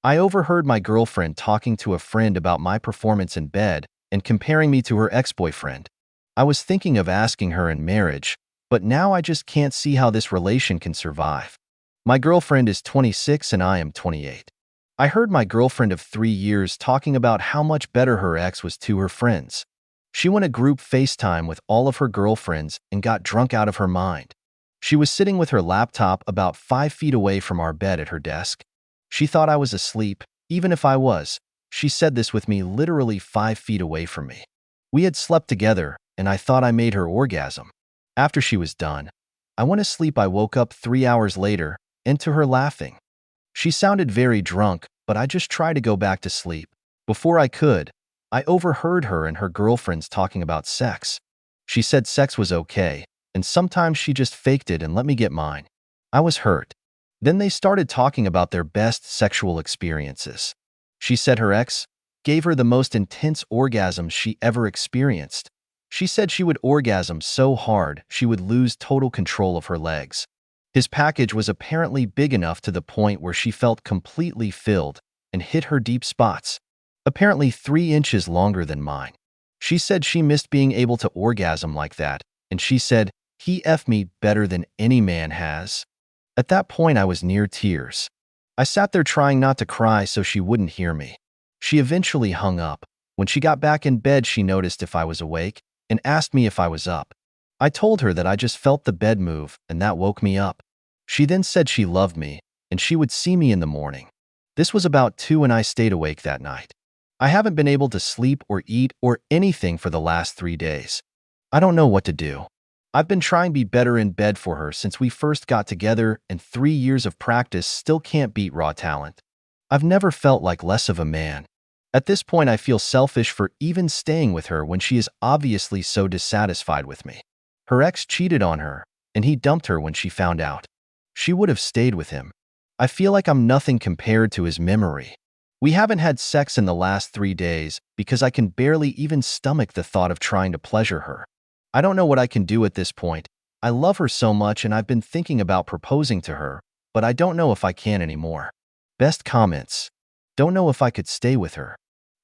I overheard my girlfriend talking to a friend about my performance in bed and comparing me to her ex-boyfriend. I was thinking of asking her in marriage, but now I just can't see how this relation can survive. My girlfriend is 26 and I am 28. I heard my girlfriend of 3 years talking about how much better her ex was to her friends. She went a group FaceTime with all of her girlfriends and got drunk out of her mind. She was sitting with her laptop about 5 feet away from our bed at her desk. She thought I was asleep, even if I was. She said this with me literally 5 feet away from me. We had slept together, and I thought I made her orgasm. After she was done, I went to sleep. I woke up 3 hours later, and to her laughing. She sounded very drunk, but I just tried to go back to sleep. Before I could, I overheard her and her girlfriends talking about sex. She said sex was okay, and sometimes she just faked it and let me get mine. I was hurt. Then they started talking about their best sexual experiences. She said her ex gave her the most intense orgasm she ever experienced. She said she would orgasm so hard she would lose total control of her legs. His package was apparently big enough to the point where she felt completely filled and hit her deep spots, apparently 3 inches longer than mine. She said she missed being able to orgasm like that, and she said, "He effed me better than any man has." At that point, I was near tears. I sat there trying not to cry so she wouldn't hear me. She eventually hung up. When she got back in bed, she noticed if I was awake and asked me if I was up. I told her that I just felt the bed move and that woke me up. She then said she loved me and she would see me in the morning. This was about 2 and I stayed awake that night. I haven't been able to sleep or eat or anything for the last 3 days. I don't know what to do. I've been trying to be better in bed for her since we first got together, and 3 years of practice still can't beat raw talent. I've never felt like less of a man. At this point, I feel selfish for even staying with her when she is obviously so dissatisfied with me. Her ex cheated on her, and he dumped her when she found out. She would have stayed with him. I feel like I'm nothing compared to his memory. We haven't had sex in the last 3 days because I can barely even stomach the thought of trying to pleasure her. I don't know what I can do at this point. I love her so much and I've been thinking about proposing to her, but I don't know if I can anymore. Best comments. Don't know if I could stay with her.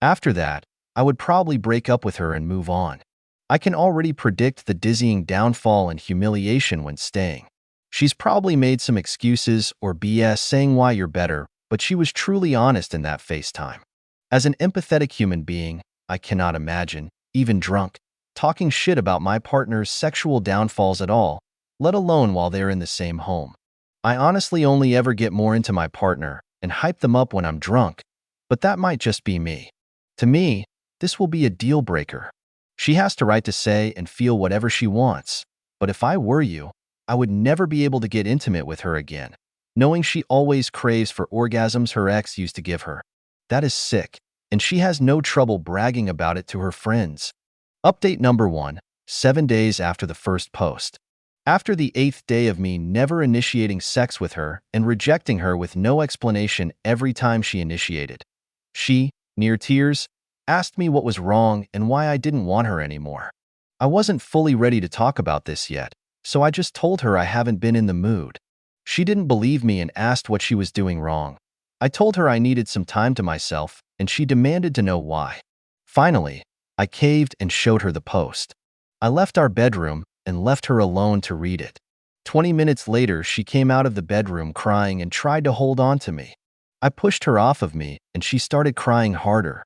After that, I would probably break up with her and move on. I can already predict the dizzying downfall and humiliation when staying. She's probably made some excuses or BS saying why you're better, but she was truly honest in that FaceTime. As an empathetic human being, I cannot imagine, even drunk, talking shit about my partner's sexual downfalls at all, let alone while they're in the same home. I honestly only ever get more into my partner and hype them up when I'm drunk, but that might just be me. To me, this will be a deal breaker. She has the right to say and feel whatever she wants, but if I were you, I would never be able to get intimate with her again, knowing she always craves for orgasms her ex used to give her. That is sick, and she has no trouble bragging about it to her friends. Update number 1, 7 days after the first post. After the 8th day of me never initiating sex with her and rejecting her with no explanation every time she initiated, she, near tears, asked me what was wrong and why I didn't want her anymore. I wasn't fully ready to talk about this yet, so I just told her I haven't been in the mood. She didn't believe me and asked what she was doing wrong. I told her I needed some time to myself, and she demanded to know why. Finally, I caved and showed her the post. I left our bedroom and left her alone to read it. 20 minutes later, she came out of the bedroom crying and tried to hold on to me. I pushed her off of me, and she started crying harder.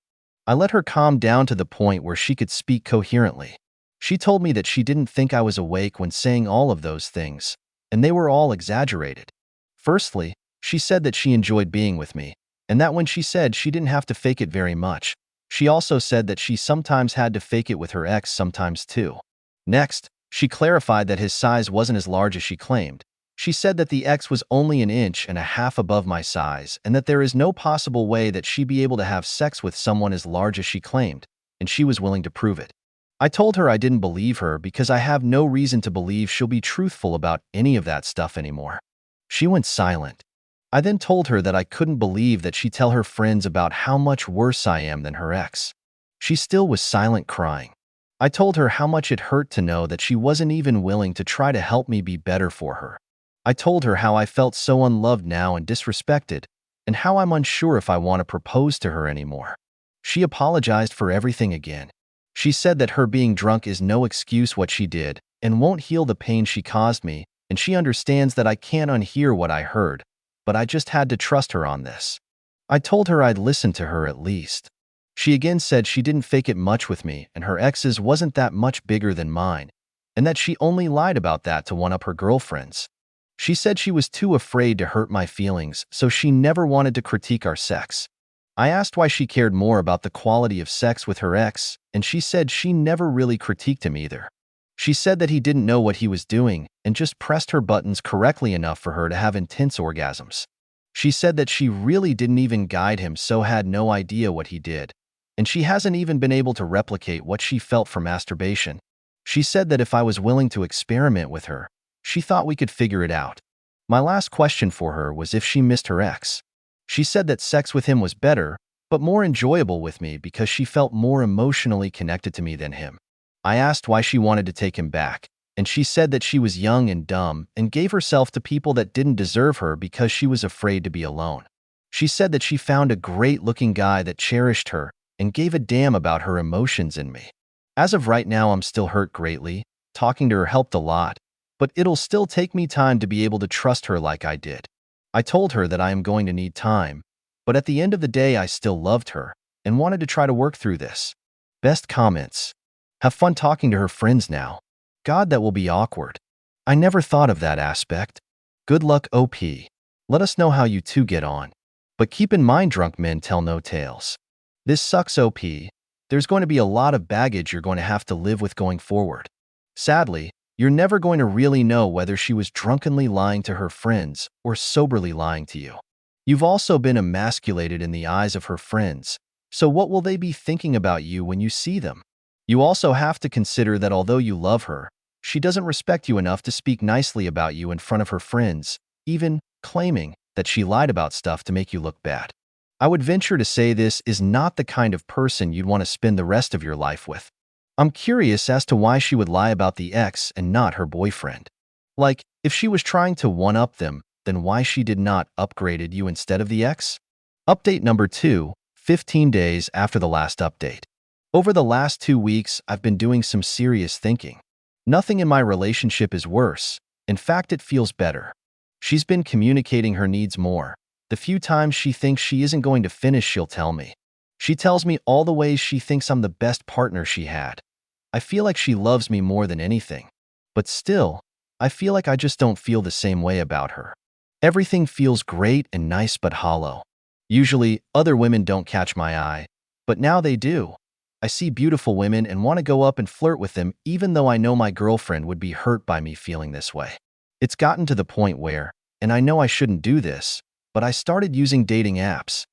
I let her calm down to the point where she could speak coherently. She told me that she didn't think I was awake when saying all of those things, and they were all exaggerated. Firstly, she said that she enjoyed being with me, and that when she said she didn't have to fake it very much, she also said that she sometimes had to fake it with her ex sometimes too. Next, she clarified that his size wasn't as large as she claimed. She said that the ex was only 1.5 inches above my size and that there is no possible way that she'd be able to have sex with someone as large as she claimed, and she was willing to prove it. I told her I didn't believe her because I have no reason to believe she'll be truthful about any of that stuff anymore. She went silent. I then told her that I couldn't believe that she'd tell her friends about how much worse I am than her ex. She still was silent, crying. I told her how much it hurt to know that she wasn't even willing to try to help me be better for her. I told her how I felt so unloved now and disrespected, and how I'm unsure if I want to propose to her anymore. She apologized for everything again. She said that her being drunk is no excuse what she did and won't heal the pain she caused me, and she understands that I can't unhear what I heard, but I just had to trust her on this. I told her I'd listen to her at least. She again said she didn't fake it much with me and her ex's wasn't that much bigger than mine, and that she only lied about that to one-up her girlfriends. She said she was too afraid to hurt my feelings, so she never wanted to critique our sex. I asked why she cared more about the quality of sex with her ex, and she said she never really critiqued him either. She said that he didn't know what he was doing and just pressed her buttons correctly enough for her to have intense orgasms. She said that she really didn't even guide him, so had no idea what he did, and she hasn't even been able to replicate what she felt for masturbation. She said that if I was willing to experiment with her, she thought we could figure it out. My last question for her was if she missed her ex. She said that sex with him was better, but more enjoyable with me because she felt more emotionally connected to me than him. I asked why she wanted to take him back, and she said that she was young and dumb and gave herself to people that didn't deserve her because she was afraid to be alone. She said that she found a great-looking guy that cherished her and gave a damn about her emotions in me. As of right now, I'm still hurt greatly. Talking to her helped a lot, but it'll still take me time to be able to trust her like I did. I told her that I am going to need time, but at the end of the day, I still loved her and wanted to try to work through this. Best comments. Have fun talking to her friends now. God, that will be awkward. I never thought of that aspect. Good luck, OP. Let us know how you two get on. But keep in mind, drunk men tell no tales. This sucks, OP. There's going to be a lot of baggage you're going to have to live with going forward. Sadly, you're never going to really know whether she was drunkenly lying to her friends or soberly lying to you. You've also been emasculated in the eyes of her friends, so what will they be thinking about you when you see them? You also have to consider that although you love her, she doesn't respect you enough to speak nicely about you in front of her friends, even claiming that she lied about stuff to make you look bad. I would venture to say this is not the kind of person you'd want to spend the rest of your life with. I'm curious as to why she would lie about the ex and not her boyfriend. Like, if she was trying to one-up them, then why she did not upgraded you instead of the ex? Update number 2, 15 days after the last update. Over the last 2 weeks, I've been doing some serious thinking. Nothing in my relationship is worse. In fact, it feels better. She's been communicating her needs more. The few times she thinks she isn't going to finish, she'll tell me. She tells me all the ways she thinks I'm the best partner she had. I feel like she loves me more than anything. But still, I feel like I just don't feel the same way about her. Everything feels great and nice but hollow. Usually, other women don't catch my eye, but now they do. I see beautiful women and want to go up and flirt with them even though I know my girlfriend would be hurt by me feeling this way. It's gotten to the point where, and I know I shouldn't do this, but I started using dating apps.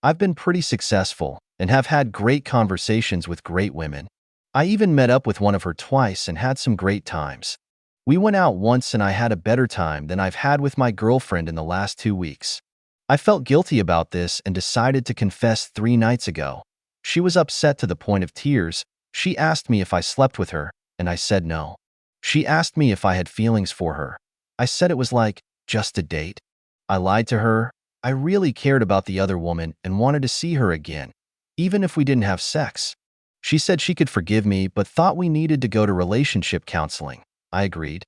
I've been pretty successful and have had great conversations with great women. I even met up with one of her twice and had some great times. We went out once and I had a better time than I've had with my girlfriend in the last 2 weeks. I felt guilty about this and decided to confess 3 nights ago. She was upset to the point of tears. She asked me if I slept with her, and I said no. She asked me if I had feelings for her. I said it was like, just a date. I lied to her. I really cared about the other woman and wanted to see her again, even if we didn't have sex. She said she could forgive me but thought we needed to go to relationship counseling. I agreed.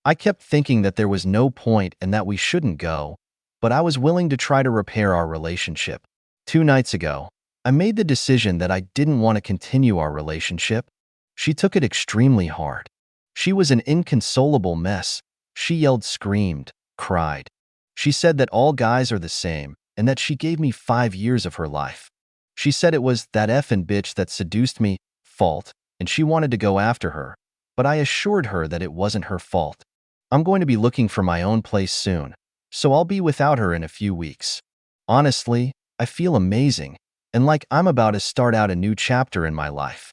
I kept thinking that there was no point and that we shouldn't go, but I was willing to try to repair our relationship. 2 nights ago, I made the decision that I didn't want to continue our relationship. She took it extremely hard. She was an inconsolable mess. She yelled, screamed, cried. She said that all guys are the same and that she gave me 5 years of her life. She said it was that effing bitch that seduced me fault and she wanted to go after her, but I assured her that it wasn't her fault. I'm going to be looking for my own place soon, so I'll be without her in a few weeks. Honestly, I feel amazing and like I'm about to start out a new chapter in my life.